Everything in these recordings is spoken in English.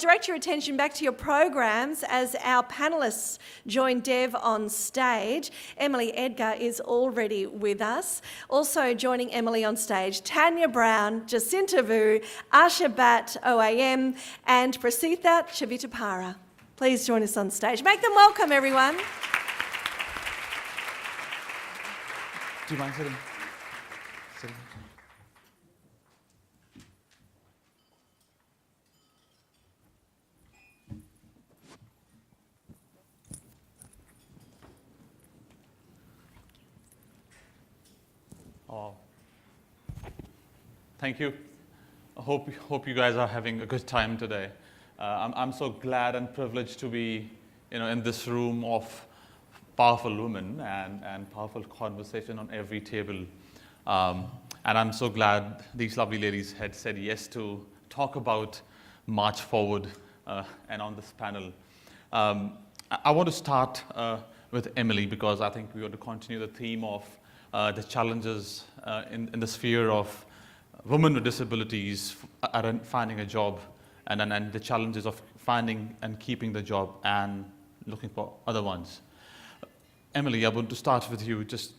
direct your attention back to your programs as our panellists join Dev on stage. Emily Edgar is already with us. Also joining Emily on stage, Tanya Brown, Jacinta Vu, Asha Bhatt, OAM, and Prasitha Chavitapara. Please join us on stage. Make them welcome, everyone. Do you mind sitting? Oh, thank you. I hope you guys are having a good time today. I'm so glad and privileged to be, in this room of powerful women and powerful conversation on every table. And I'm so glad these lovely ladies had said yes to talk about March Forward and on this panel. I want to start with Emily because I think we want to continue the theme of the challenges in the sphere of women with disabilities finding a job and the challenges of finding and keeping the job and looking for other ones. Emily, I want to start with you. Just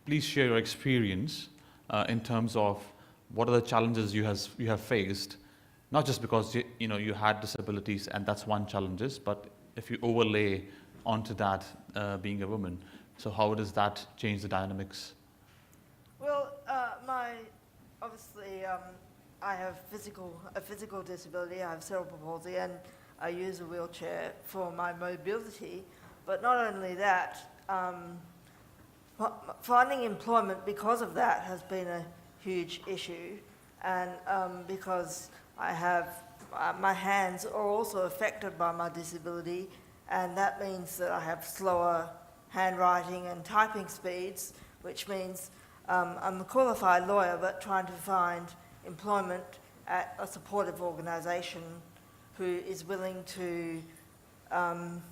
please share your experience in terms of what are the challenges you have faced, not just because you had disabilities and that's one challenges, but if you overlay onto that being a woman. So how does that change the dynamics? Well, obviously, I have a physical disability. I have cerebral palsy, and I use a wheelchair for my mobility. But not only that, finding employment because of that has been a huge issue, and because I have my hands are also affected by my disability, and that means that I have slower handwriting and typing speeds, which means I'm a qualified lawyer but trying to find employment at a supportive organisation who is willing to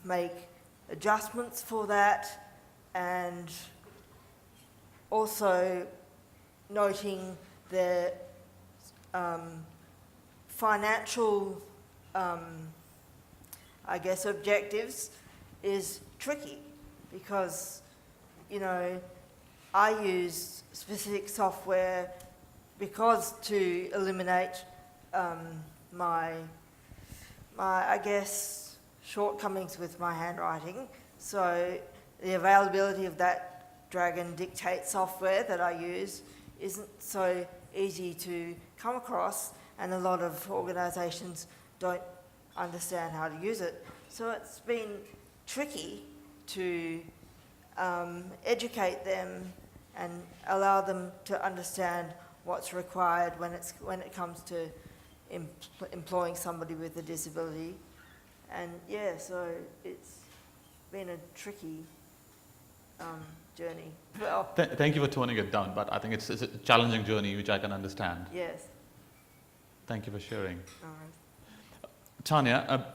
make adjustments for that, and also noting their financial, objectives is tricky. Because, I use specific software because to eliminate my shortcomings with my handwriting. So the availability of that Dragon Dictate software that I use isn't so easy to come across, and a lot of organisations don't understand how to use it. So it's been tricky to educate them and allow them to understand what's required when it comes to employing somebody with a disability. And so it's been a tricky journey. Well, thank you for toning it down, but I think it's a challenging journey which I can understand. Yes. Thank you for sharing. All right. Tanya,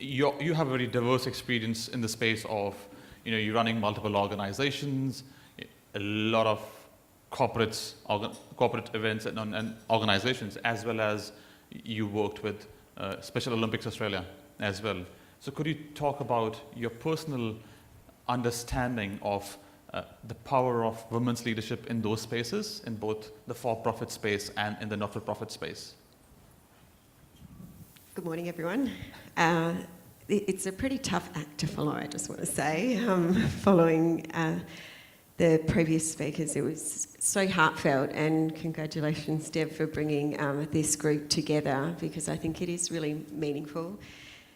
you have a very diverse experience in the space of, you're running multiple organizations, a lot of corporate events and organizations, as well as you worked with Special Olympics Australia as well. So could you talk about your personal understanding of the power of women's leadership in those spaces, in both the for-profit space and in the not-for-profit space? Good morning, everyone. It's a pretty tough act to follow, I just want to say. Following the previous speakers, it was so heartfelt, and congratulations, Deb, for bringing this group together, because I think it is really meaningful.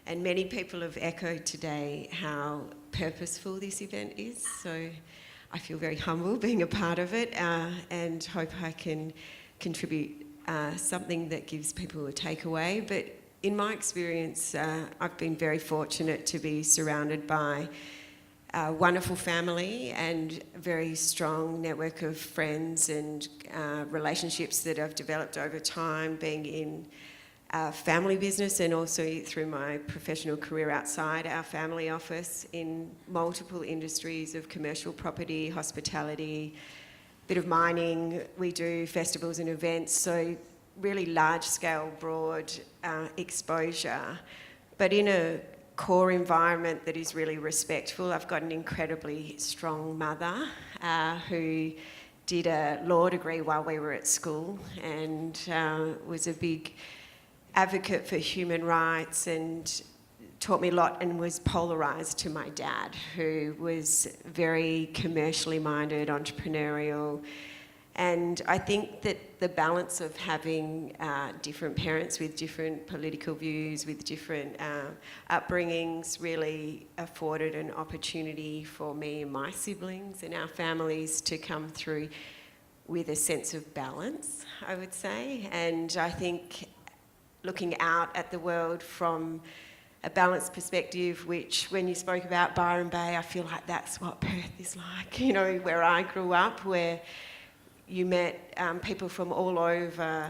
And many people have echoed today how purposeful this event is, so I feel very humble being a part of it, and hope I can contribute something that gives people a takeaway. But in my experience, I've been very fortunate to be surrounded by a wonderful family and a very strong network of friends and relationships that I've developed over time, being in family business and also through my professional career outside our family office in multiple industries of commercial property, hospitality, bit of mining. We do festivals and events, so really large-scale, broad exposure, but in a core environment that is really respectful. I've got an incredibly strong mother who did a law degree while we were at school and was a big advocate for human rights and taught me a lot, and was polarised to my dad, who was very commercially minded, entrepreneurial. And I think that the balance of having different parents with different political views, with different upbringings, really afforded an opportunity for me and my siblings and our families to come through with a sense of balance, I would say. And I think looking out at the world from a balanced perspective, which when you spoke about Byron Bay, I feel like that's what Perth is like, you know, where I grew up, where you met people from all over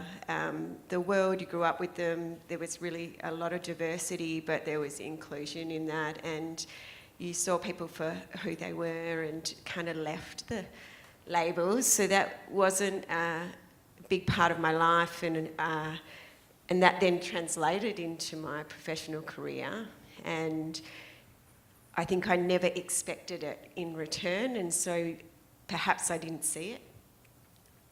the world, you grew up with them. There was really a lot of diversity, but there was inclusion in that, and you saw people for who they were and kind of left the labels. So that wasn't a big part of my life, and that then translated into my professional career. And I think I never expected it in return, and so perhaps I didn't see it.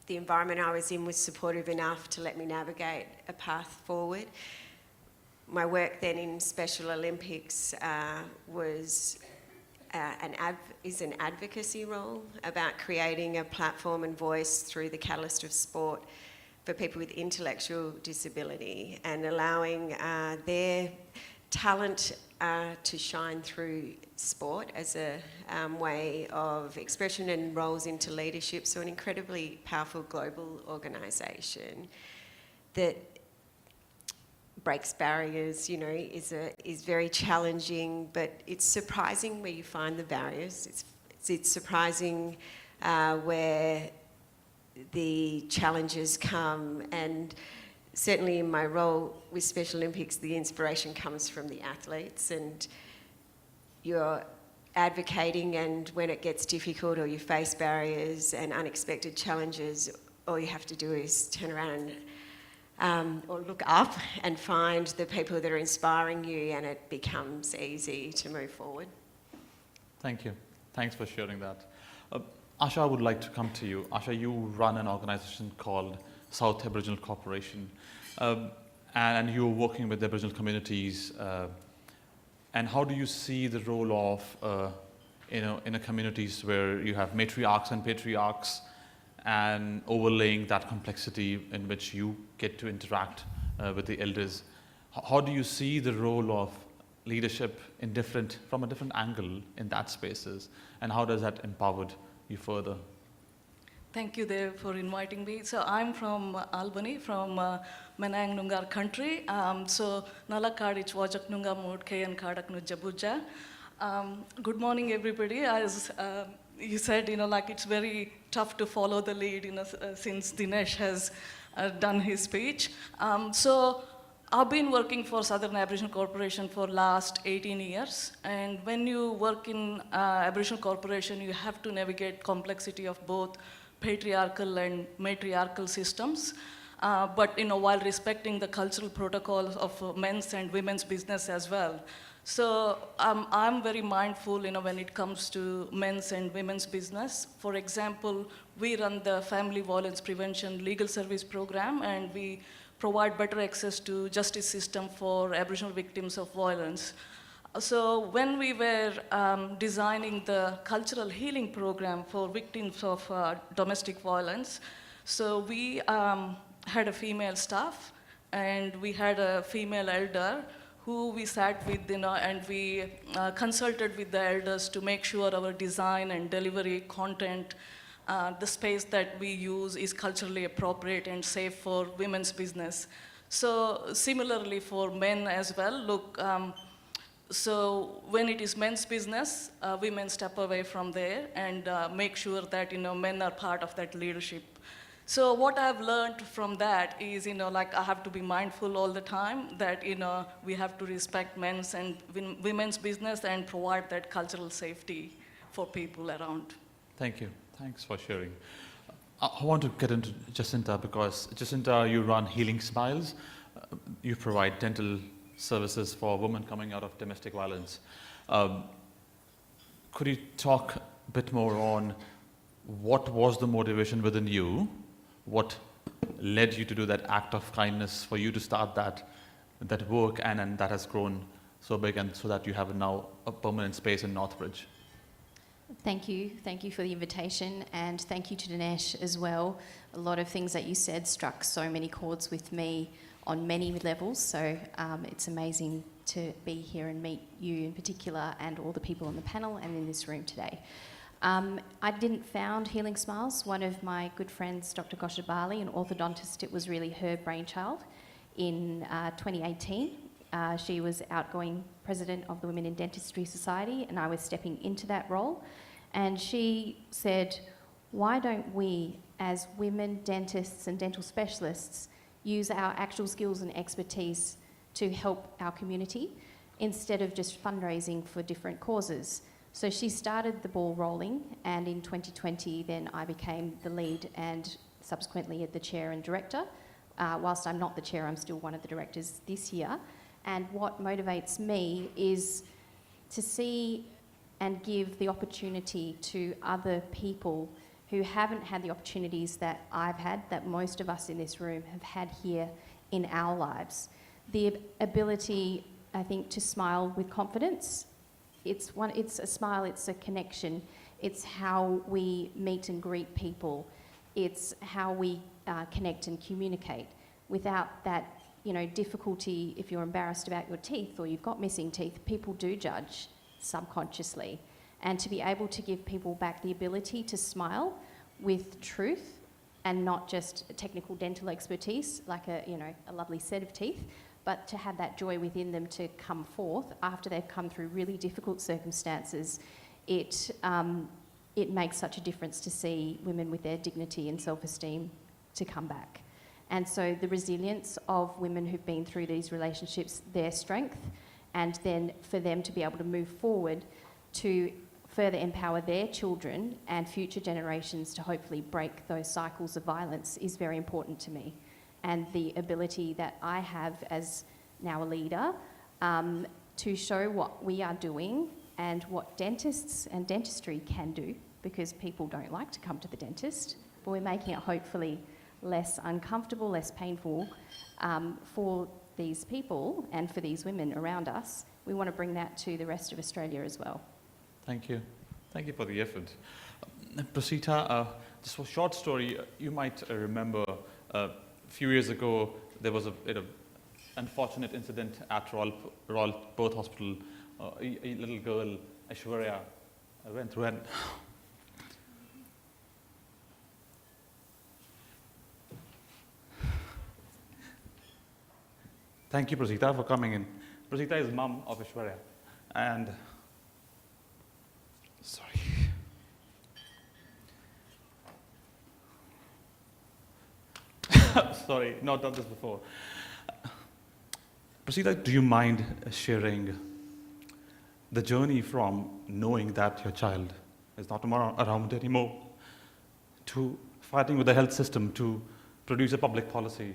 The environment I was in was supportive enough to let me navigate a path forward. My work then in Special Olympics was is an advocacy role about creating a platform and voice through the catalyst of sport for people with intellectual disability, and allowing their talent to shine through sport as a way of expression and roles into leadership. So an incredibly powerful global organisation that breaks barriers, you know, is very challenging, but it's surprising where you find the barriers. It's surprising where the challenges come, and certainly in my role with Special Olympics, the inspiration comes from the athletes, and you're advocating, and when it gets difficult or you face barriers and unexpected challenges, all you have to do is turn around or look up and find the people that are inspiring you, and it becomes easy to move forward. Thank you. Thanks for sharing that. Asha, I would like to come to you. Asha, you run an organization called South Aboriginal Corporation, and you're working with the Aboriginal communities. And how do you see the role of, in a communities where you have matriarchs and patriarchs, and overlaying that complexity in which you get to interact with the elders? How do you see the role of leadership from a different angle in that spaces, and how does that empower you further? Thank you, Dev, for inviting me. So I'm from Albany, from Menang Nungar country. So Nalakadi Chwajak Nunga Mordke and Kadak Nujabuja. Good morning, everybody. As you said, like it's very tough to follow the lead, since Dinesh has done his speech. So I've been working for Southern Aboriginal Corporation for last 18 years. And when you work in Aboriginal Corporation, you have to navigate complexity of both patriarchal and matriarchal systems, but while respecting the cultural protocols of men's and women's business as well. So I'm very mindful, when it comes to men's and women's business. For example, we run the Family Violence Prevention Legal Service Program, and we provide better access to justice system for Aboriginal victims of violence. So when we were designing the cultural healing program for victims of domestic violence, so we had a female staff, and we had a female elder who we sat with, and we consulted with the elders to make sure our design and delivery content, the space that we use is culturally appropriate and safe for women's business. So similarly for men as well, look, so when it is men's business, women step away from there and make sure that, men are part of that leadership. So what I've learned from that is, I have to be mindful all the time that, we have to respect men's and women's business and provide that cultural safety for people around. Thank you. Thanks for sharing. I want to get into Jacinta because, Jacinta, you run Healing Smiles. You provide dental services for women coming out of domestic violence. Could you talk a bit more on what was the motivation within you? What led you to do that act of kindness for you to start that work, and that has grown so big, and so that you have now a permanent space in Northbridge? Thank you for the invitation, and thank you to Dinesh as well. A lot of things that you said struck so many chords with me on many levels, so it's amazing to be here and meet you in particular and all the people on the panel and in this room today. I didn't found Healing Smiles. One of my good friends, Dr. Gosha Bali, an orthodontist, it was really her brainchild in 2018. She was outgoing president of the Women in Dentistry Society, and I was stepping into that role. And she said, why don't we, as women dentists and dental specialists, use our actual skills and expertise to help our community instead of just fundraising for different causes? So she started the ball rolling, and in 2020 then I became the lead and subsequently the chair and director. Whilst I'm not the chair, I'm still one of the directors this year. And what motivates me is to see and give the opportunity to other people who haven't had the opportunities that I've had, that most of us in this room have had here in our lives. The ability, I think, to smile with confidence. It's a smile, it's a connection. It's how we meet and greet people. It's how we connect and communicate. Without that, difficulty, if you're embarrassed about your teeth or you've got missing teeth, people do judge subconsciously. And to be able to give people back the ability to smile with truth and not just technical dental expertise, like a lovely set of teeth, but to have that joy within them to come forth after they've come through really difficult circumstances, it makes such a difference to see women with their dignity and self-esteem to come back. And so the resilience of women who've been through these relationships, their strength, and then for them to be able to move forward to further empower their children and future generations to hopefully break those cycles of violence is very important to me. And the ability that I have as now a leader to show what we are doing and what dentists and dentistry can do, because people don't like to come to the dentist, but we're making it hopefully less uncomfortable, less painful for these people and for these women around us. We want to bring that to the rest of Australia as well. Thank you. Thank you for the effort. Prasita, just a short story. You might remember a few years ago, there was an unfortunate incident at Royal Perth Hospital. A little girl, Aishwarya, went through and thank you, Prasita, for coming in. Prasita is mum of Aishwarya. And sorry. Sorry, not done this before. Prasita, do you mind sharing the journey from knowing that your child is not around anymore, to fighting with the health system to produce a public policy?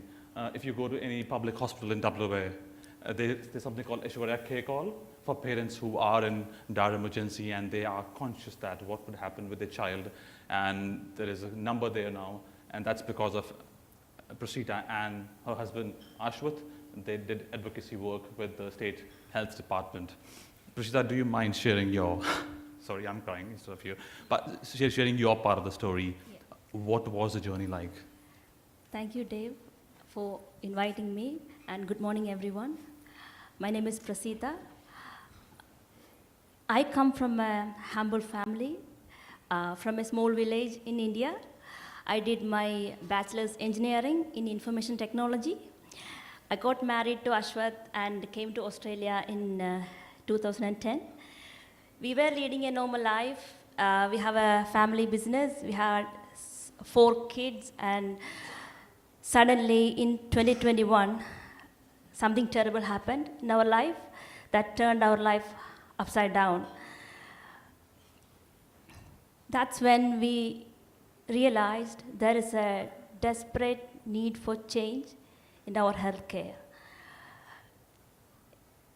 If you go to any public hospital in WA, there's something called Aishwarya Care Call for parents who are in dire emergency and they are conscious that what would happen with their child. And there is a number there now, and that's because of Prasita and her husband, Ashwath. They did advocacy work with the state health department. Prasita, do you mind sharing your, sorry, I'm crying instead of you, but sharing your part of the story? Yeah. What was the journey like? Thank you, Dave, for inviting me, and good morning, everyone. My name is Prasita. I come from a humble family, from a small village in India. I did my bachelor's engineering in information technology. I got married to Ashwath and came to Australia in 2010. We were leading a normal life. We have a family business. We had 4 kids, and suddenly in 2021, something terrible happened in our life that turned our life upside down. That's when we realized there is a desperate need for change in our healthcare.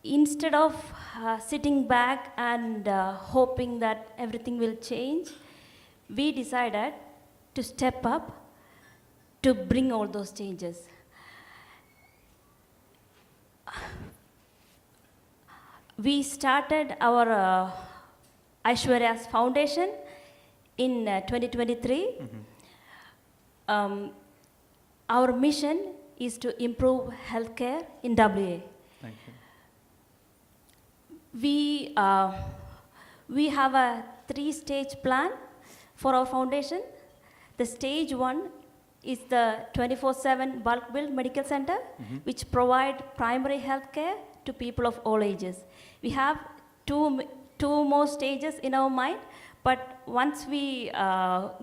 Instead of sitting back and hoping that everything will change, we decided to step up to bring all those changes. We started our Aishwarya's foundation in 2023. Our mission is to improve healthcare in WA. Thank you. We have a 3-stage plan for our foundation. The stage 1 is the 24/7 bulk bill medical center, which provide primary health care to people of all ages. We have two more stages in our mind, but once we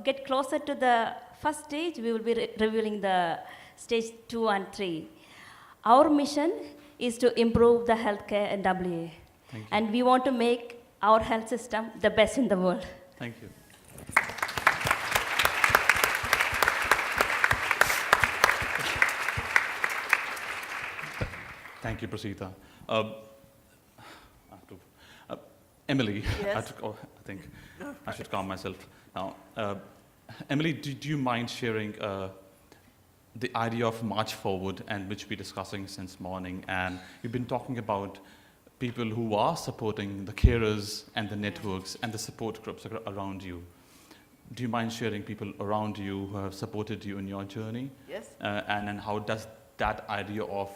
get closer to the first stage, we will be revealing the stage 2 and 3. Our mission is to improve the healthcare in WA, and we want to make our health system the best in the world. Thank you. Thank you, Prasita. Emily, Yes. I think I should calm myself now. Emily, do you mind sharing the idea of March Forward, and which we're discussing since morning? And you've been talking about people who are supporting the carers and the networks and the support groups around you. Do you mind sharing people around you who have supported you in your journey? Yes. And then how does that idea of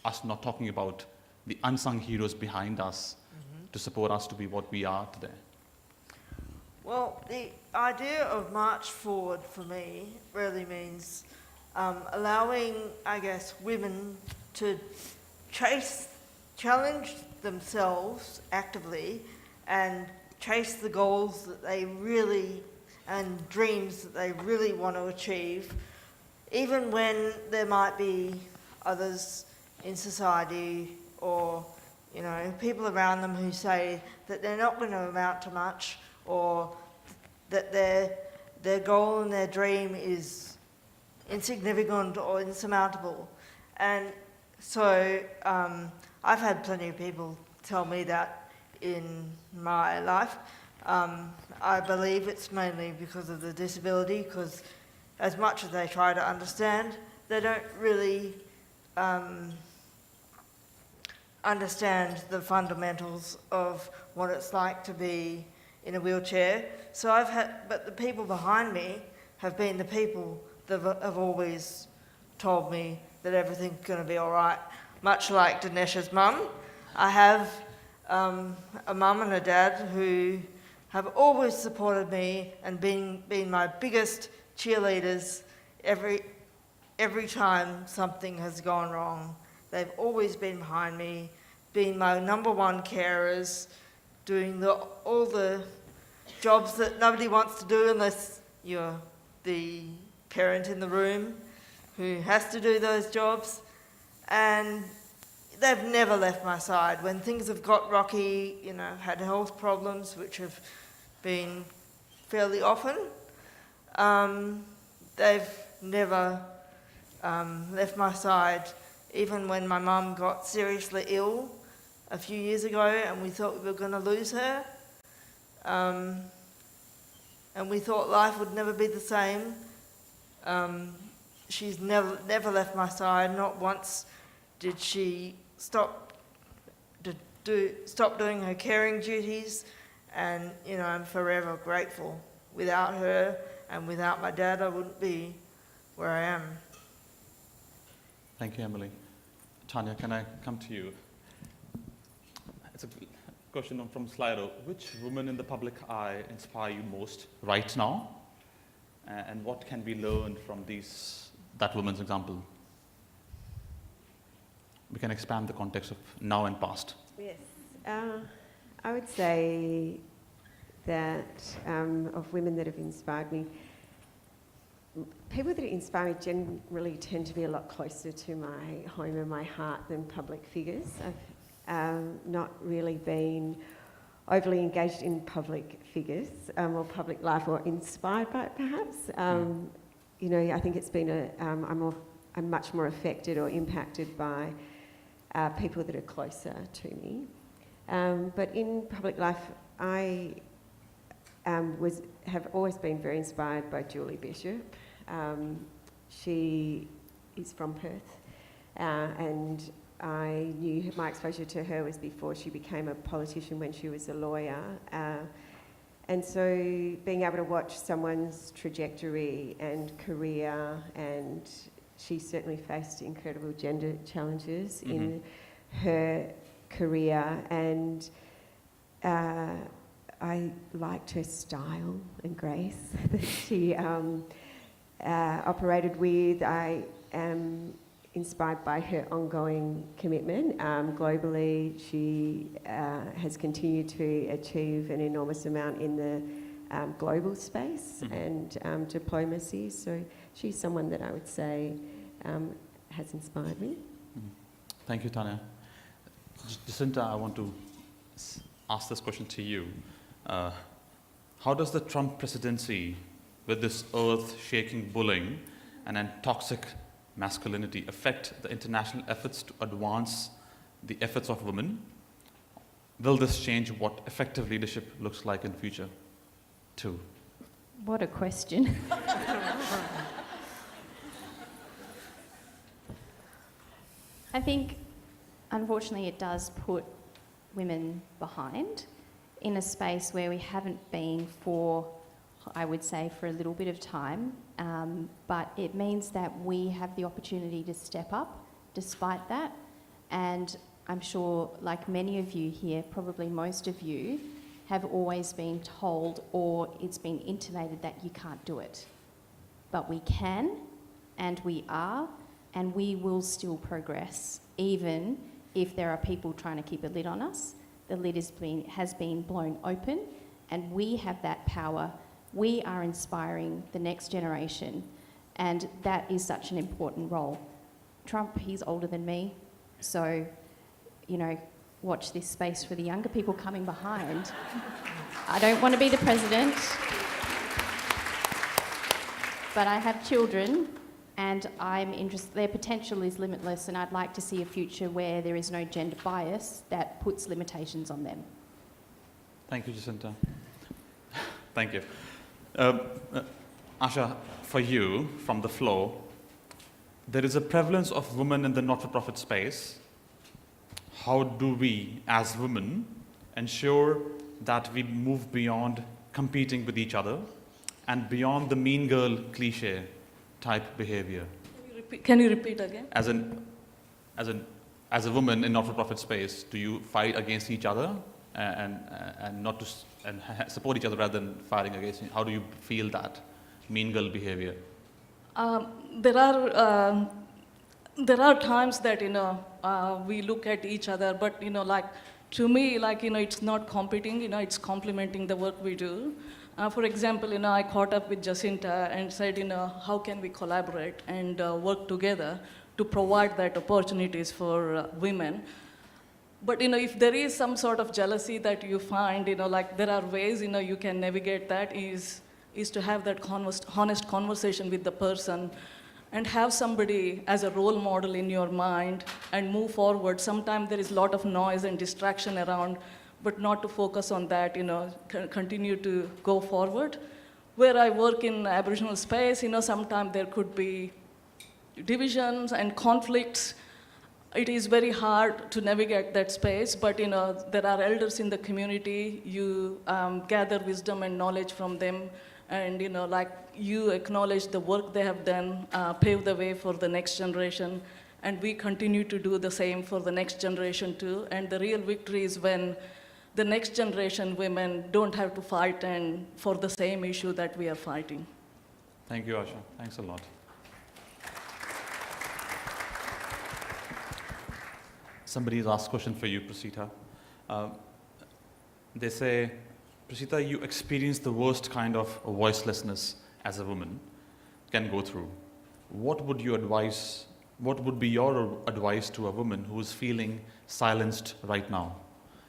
us not talking about the unsung heroes behind us to support us to be what we are today? Well, the idea of March Forward for me really means allowing, I guess, women to challenge themselves actively and chase the goals that they really, and dreams that they really want to achieve, even when there might be others in society or, you know, people around them who say that they're not going to amount to much, or that their goal and their dream is insignificant or insurmountable. And so I've had plenty of people tell me that in my life. I believe it's mainly because of the disability, because as much as they try to understand, they don't really understand the fundamentals of what it's like to be in a wheelchair. So but the people behind me have been the people that have always told me that everything's going to be all right. Much like Dinesh's mum, I have a mum and a dad who have always supported me and been my biggest cheerleaders every time something has gone wrong. They've always been behind me, being my number one carers, doing all the jobs that nobody wants to do unless you're the parent in the room who has to do those jobs. And they've never left my side. When things have got rocky, you know, had health problems, which have been fairly often, they've never left my side. Even when my mum got seriously ill a few years ago and we thought we were going to lose her, and we thought life would never be the same, she's never left my side. Not once did she stop doing her caring duties, and you know, I'm forever grateful. Without her and without my dad, I wouldn't be where I am. Thank you, Emily. Tanya, can I come to you? It's a question from Slido. Which women in the public eye inspire you most right now? And what can we learn from that woman's example? We can expand the context of now and past. Yes. I would say that of women that have inspired me, people that inspire me generally tend to be a lot closer to my home and my heart than public figures. I've not really been overly engaged in public figures or public life, or inspired by it perhaps. You know, I think it's been I'm much more affected or impacted by people that are closer to me. But in public life, I have always been very inspired by Julie Bishop. She is from Perth, and I knew my exposure to her was before she became a politician, when she was a lawyer. And so being able to watch someone's trajectory and career, and she certainly faced incredible gender challenges in her career, and I liked her style and grace that she operated with. I am inspired by her ongoing commitment. Globally, she has continued to achieve an enormous amount in the global space and diplomacy. So she's someone that I would say has inspired me. Thank you, Tanya. Jacinta, I want to ask this question to you. How does the Trump presidency, with this earth-shaking bullying and then toxic masculinity, affect the international efforts to advance the efforts of women? Will this change what effective leadership looks like in future, too? What a question. I think, unfortunately, it does put women behind in a space where we haven't been for, I would say, for a little bit of time. But it means that we have the opportunity to step up despite that. And I'm sure, like many of you here, probably most of you, have always been told, or it's been intimated, that you can't do it. But we can, and we are, and we will still progress, even if there are people trying to keep a lid on us. The lid has been blown open, and we have that power. We are inspiring the next generation, and that is such an important role. Trump, he's older than me, so, you know, watch this space for the younger people coming behind. I don't want to be the president, but I have children, and I'm interested. Their potential is limitless, and I'd like to see a future where there is no gender bias that puts limitations on them. Thank you, Jacinta. Thank you. Asha, for you, from the floor, there is a prevalence of women in the not-for-profit space. How do we, as women, ensure that we move beyond competing with each other and beyond the mean girl cliche type behavior? Can you repeat again? As a woman in not-for-profit space, do you fight against each other and not to support each other rather than fighting against? How do you feel that mean girl behavior? There are times that, you know, we look at each other, but, you know, like, to me, like, you know, it's not competing, you know, it's complementing the work we do. For example, you know, I caught up with Jacinta and said, you know, how can we collaborate and work together to provide that opportunities for women? But, you know, if there is some sort of jealousy that you find, you know, like, there are ways, you know, you can navigate that is to have that honest conversation with the person and have somebody as a role model in your mind and move forward. Sometimes there is a lot of noise and distraction around, but not to focus on that, you know, continue to go forward. Where I work in Aboriginal space, you know, sometimes there could be divisions and conflicts. It is very hard to navigate that space, but, you know, there are elders in the community. You gather wisdom and knowledge from them, and, you know, like, you acknowledge the work they have done, pave the way for the next generation, and we continue to do the same for the next generation too. And the real victory is when the next generation women don't have to fight and for the same issue that we are fighting. Thank you, Asha. Thanks a lot. Somebody's asked a question for you, Prasita. They say, Prasita, you experience the worst kind of voicelessness as a woman can go through. What would be your advice to a woman who is feeling silenced right now?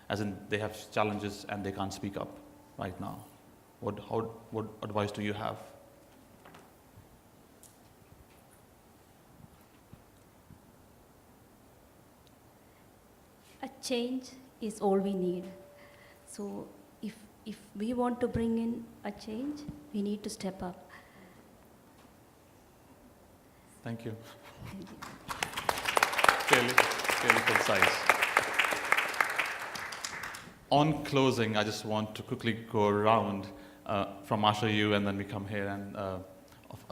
as in they have challenges and they can't speak up right now? What advice do you have? A change is all we need. So if we want to bring in a change, we need to step up. Thank you. Thank you. Fairly concise. On closing, I just want to quickly go around from Asha, you, and then we come here and I'll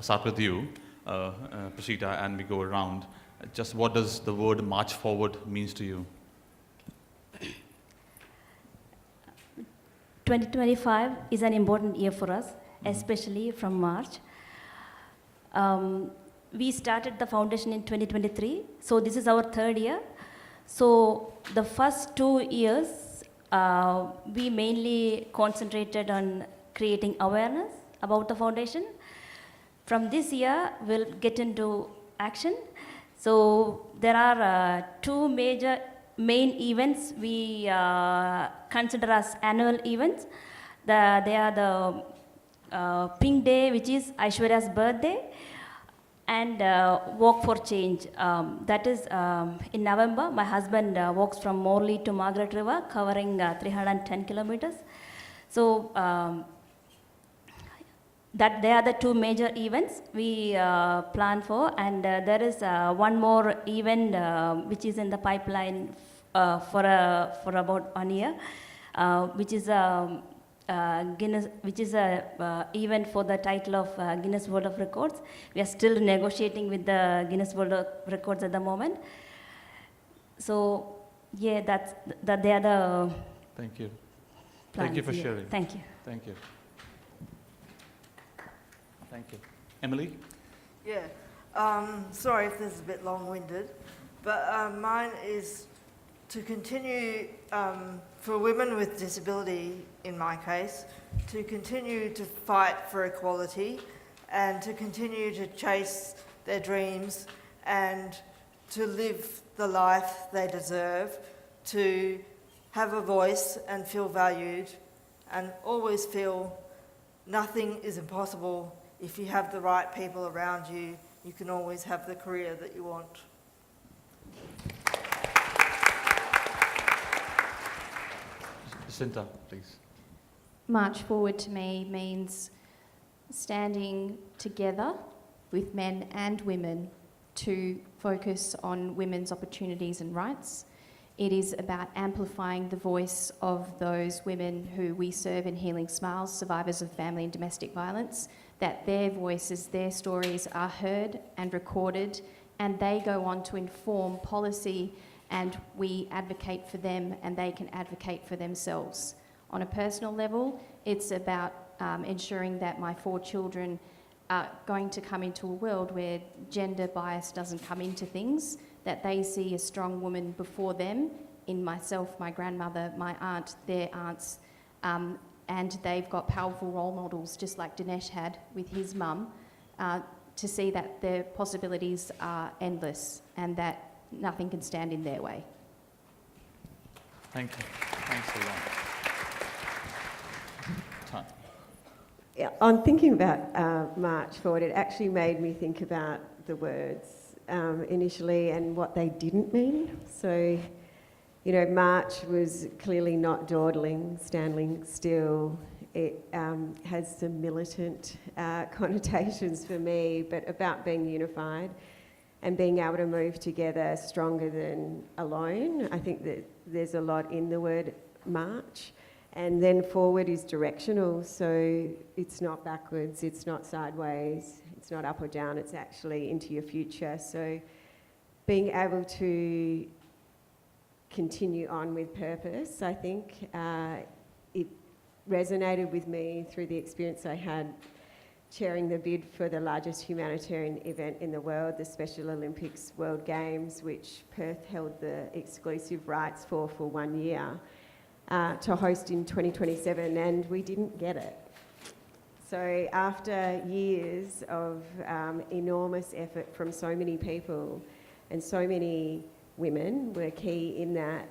start with you, Prashita, and we go around. Just what does the word march forward means to you? 2025 is an important year for us, especially from March. We started the foundation in 2023, so this is our third year. So the first 2 years, we mainly concentrated on creating awareness about the foundation. From this year, we'll get into action. So there are two main events we consider as annual events. They are the Pink Day, which is Aishwarya's birthday, and Walk for Change. That is in November. My husband walks from Morley to Margaret River, covering 310 kilometers. So that they are the two major events we plan for, and there is one more event which is in the pipeline for about 1 year, which is Guinness, which is a event for the title of Guinness World of Records. We are still negotiating with the Guinness World of Records at the moment. So yeah, they are the. Thank you. Plans. Thank you for sharing. Thank you. Thank you. Thank you. Emily? Yeah. Sorry if this is a bit long-winded, but mine is to continue, for women with disability, in my case, to continue to fight for equality and to continue to chase their dreams and to live the life they deserve, to have a voice and feel valued and always feel nothing is impossible. If you have the right people around you, you can always have the career that you want. Jacinta, please. March forward to me means standing together with men and women to focus on women's opportunities and rights. It is about amplifying the voice of those women who we serve in Healing Smiles, survivors of family and domestic violence, that their voices, their stories are heard and recorded, and they go on to inform policy, and we advocate for them and they can advocate for themselves. On a personal level, it's about ensuring that my 4 children are going to come into a world where gender bias doesn't come into things, that they see a strong woman before them, in myself, my grandmother, my aunt, their aunts, and they've got powerful role models, just like Dinesh had with his mum, to see that their possibilities are endless and that nothing can stand in their way. Thank you. Thanks a lot. Tanya. Yeah, on thinking about March Forward, it actually made me think about the words initially and what they didn't mean. So, you know, March was clearly not dawdling, standing still. It has some militant connotations for me, but about being unified and being able to move together stronger than alone. I think that there's a lot in the word march. And then forward is directional, so it's not backwards, it's not sideways, it's not up or down, it's actually into your future. So being able to continue on with purpose, I think it resonated with me through the experience I had chairing the bid for the largest humanitarian event in the world, the Special Olympics World Games, which Perth held the exclusive rights for 1 year. To host in 2027, and we didn't get it. So after years of enormous effort from so many people, and so many women were key in that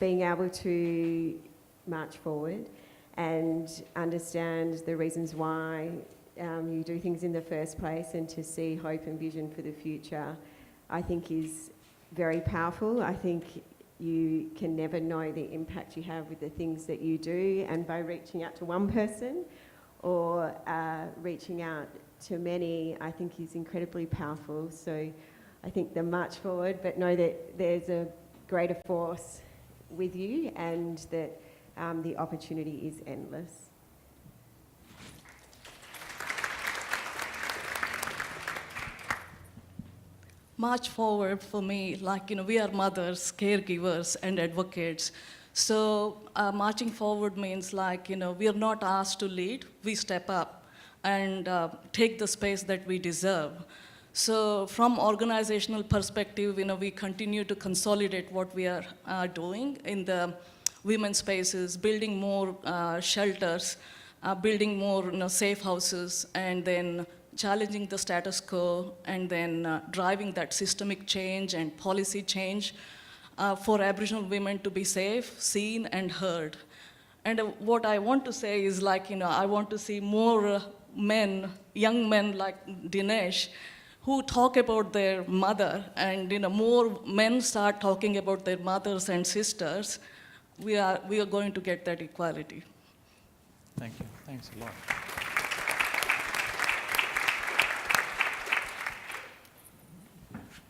being able to march forward and understand the reasons why you do things in the first place, and to see hope and vision for the future, I think is very powerful. I think you can never know the impact you have with the things that you do, and by reaching out to one person or reaching out to many, I think is incredibly powerful. So I think the march forward, but know that there's a greater force with you, and that the opportunity is endless. March forward for me, like, we are mothers, caregivers, and advocates. So marching forward means, like, we are not asked to lead, we step up and take the space that we deserve. So from organizational perspective, we continue to consolidate what we are doing in the women's spaces, building more shelters, building more safe houses, and then challenging the status quo, and then driving that systemic change and policy change for Aboriginal women to be safe, seen, and heard. And what I want to say is, like, I want to see more men, young men like Dinesh, who talk about their mother, and more men start talking about their mothers and sisters. We are going to get that equality. Thank you. Thanks a lot.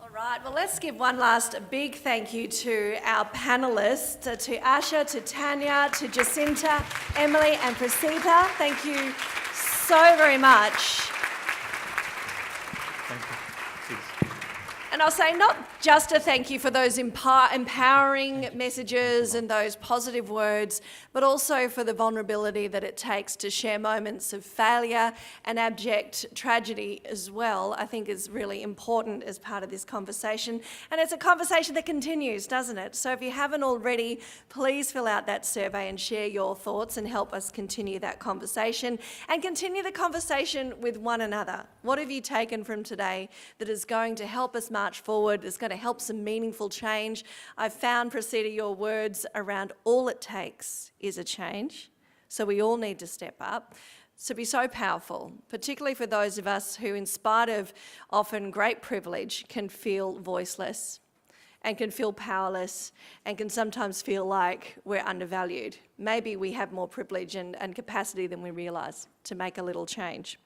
All right, well, let's give one last big thank you to our panellists, to Asha, to Tanya, to Jacinta, Emily, and Prasita. Thank you so very much. Thank you. Please. And I'll say not just a thank you for those empowering messages and those positive words, but also for the vulnerability that it takes to share moments of failure and abject tragedy as well, I think is really important as part of this conversation. And it's a conversation that continues, doesn't it? So if you haven't already, please fill out that survey and share your thoughts and help us continue that conversation, and continue the conversation with one another. What have you taken from today that is going to help us march forward, is going to help some meaningful change? I've found, Prasita, your words around all it takes is a change. So we all need to step up. To be so powerful, particularly for those of us who, in spite of often great privilege, can feel voiceless and can feel powerless and can sometimes feel like we're undervalued. Maybe we have more privilege and capacity than we realise to make a little change.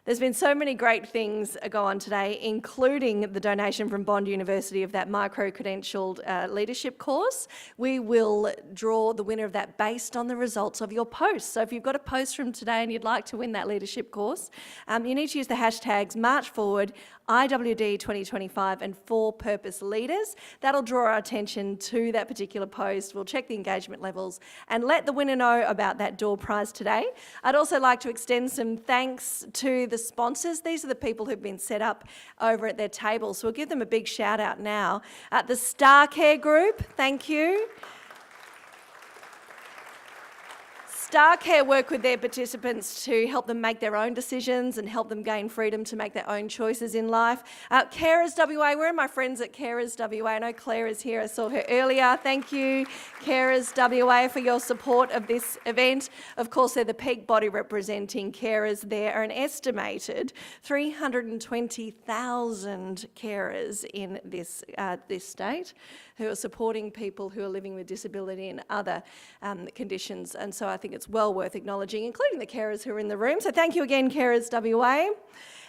There's been so many great things go on today, including the donation from Bond University of that micro-credentialed leadership course. We will draw the winner of that based on the results of your posts. So if you've got a post from today and you'd like to win that leadership course, you need to use the hashtags MarchForward, IWD 2025 and For Purpose Leaders. That'll draw our attention to that particular post. We'll check the engagement levels and let the winner know about that door prize today. I'd also like to extend some thanks to the sponsors. These are the people who've been set up over at their table, so we'll give them a big shout out now. The Star Care Group, thank you. Star Care work with their participants to help them make their own decisions and help them gain freedom to make their own choices in life. Carers WA, where are my friends at Carers WA? I know Claire is here, I saw her earlier. Thank you, Carers WA, for your support of this event. Of course, they're the peak body representing carers. There are an estimated 320,000 carers in this state who are supporting people who are living with disability and other conditions. And so I think it's well worth acknowledging, including the carers who are in the room. So thank you again, Carers WA.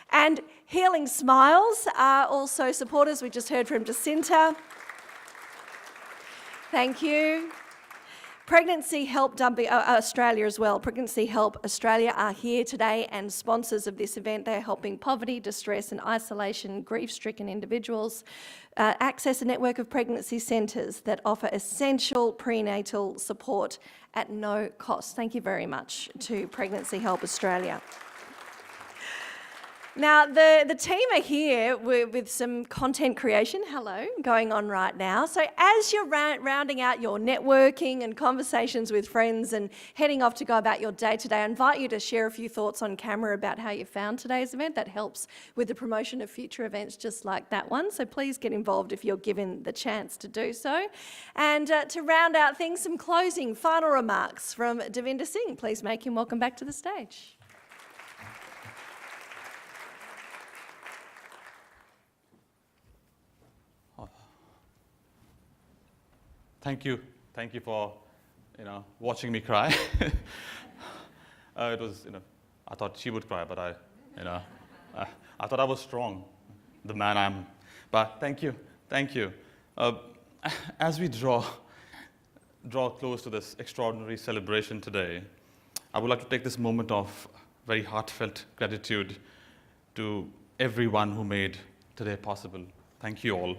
And Healing Smiles are also supporters. We just heard from Jacinta. Thank you. Pregnancy Help Australia as well. Pregnancy Help Australia are here today and sponsors of this event. They're helping poverty, distress and isolation, grief-stricken individuals access a network of pregnancy centres that offer essential prenatal support at no cost. Thank you very much to Pregnancy Help Australia. Now, the team are here with some content creation, going on right now. So as you're rounding out your networking and conversations with friends and heading off to go about your day today, I invite you to share a few thoughts on camera about how you found today's event. That helps with the promotion of future events just like that one. So please get involved if you're given the chance to do so. And to round out things, some closing final remarks from Davinder Singh. Please make him welcome back to the stage. Thank you for, watching me cry. It was, I thought she would cry, but I thought I was strong, the man I am. But thank you. As we draw close to this extraordinary celebration today, I would like to take this moment of very heartfelt gratitude to everyone who made today possible. Thank you all.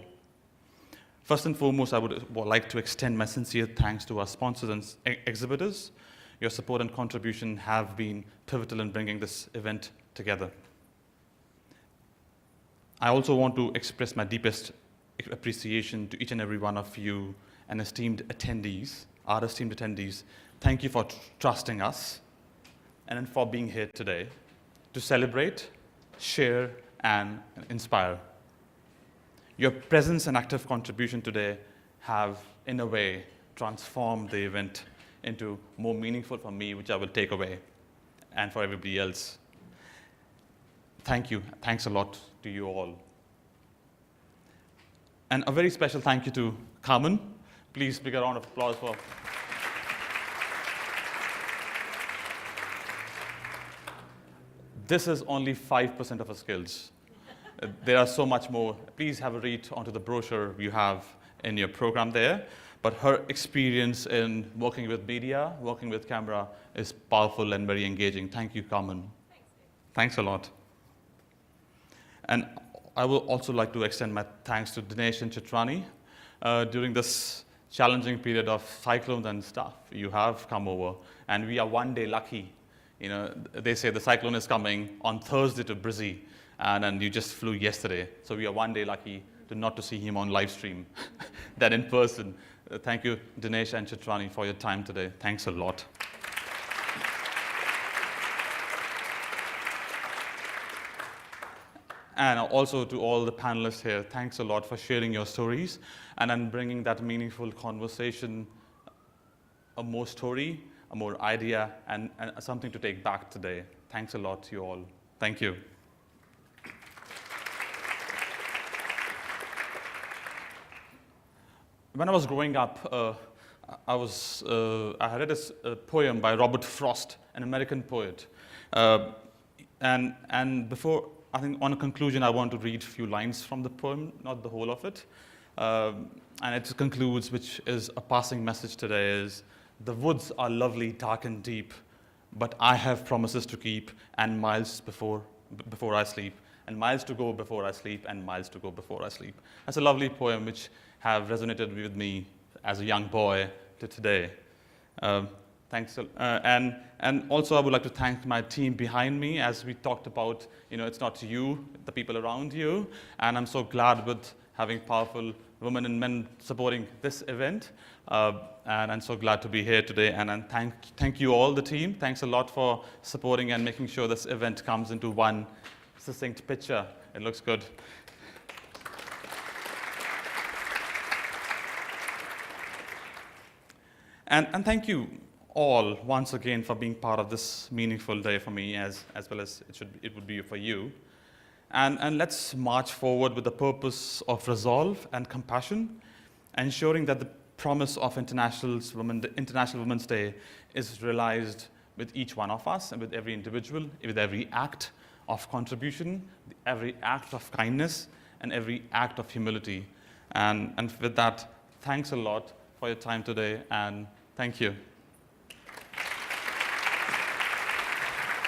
First and foremost, I would like to extend my sincere thanks to our sponsors and exhibitors. Your support and contribution have been pivotal in bringing this event together. I also want to express my deepest appreciation to each and every one of you and our esteemed attendees. Thank you for trusting us and for being here today to celebrate, share, and inspire. Your presence and active contribution today have, in a way, transformed the event into more meaningful for me, which I will take away, and for everybody else. Thank you. Thanks a lot to you all. And a very special thank you to Carmen. Please, big round of applause for. This is only 5% of her skills. There are so much more. Please have a read onto the brochure you have in your program there. But her experience in working with media, working with camera, is powerful and very engaging. Thank you, Carmen. Thanks a lot. And I would also like to extend my thanks to Dinesh and Chitrani. During this challenging period of cyclones and stuff, you have come over, and we are one day lucky. They say the cyclone is coming on Thursday to Brizzy, and you just flew yesterday. So we are one day lucky not to see him on live stream than in person. Thank you, Dinesh and Chitrani, for your time today. Thanks a lot. And also to all the panelists here, thanks a lot for sharing your stories and then bringing that meaningful conversation, a more story, a more idea, and something to take back today. Thanks a lot to you all. Thank you. When I was growing up, I had read a poem by Robert Frost, an American poet. And before, I think on a conclusion, I want to read a few lines from the poem, not the whole of it. And it concludes, which is a passing message today, is, the woods are lovely, dark and deep, but I have promises to keep, and miles before I sleep, and miles to go before I sleep, and miles to go before I sleep. That's a lovely poem which have resonated with me as a young boy to today. Thanks. And also I would like to thank my team behind me. As we talked about, it's not you, the people around you. And I'm so glad with having powerful women and men supporting this event. And I'm so glad to be here today. And thank you all, the team. Thanks a lot for supporting and making sure this event comes into one succinct picture. It looks good. And thank you all once again for being part of this meaningful day for me, as well as it would be for you. And let's march forward with the purpose of resolve and compassion, ensuring that the promise of International Women's Day is realized with each one of us and with every individual, with every act of contribution, every act of kindness, and every act of humility. And with that, thanks a lot for your time today, and thank you.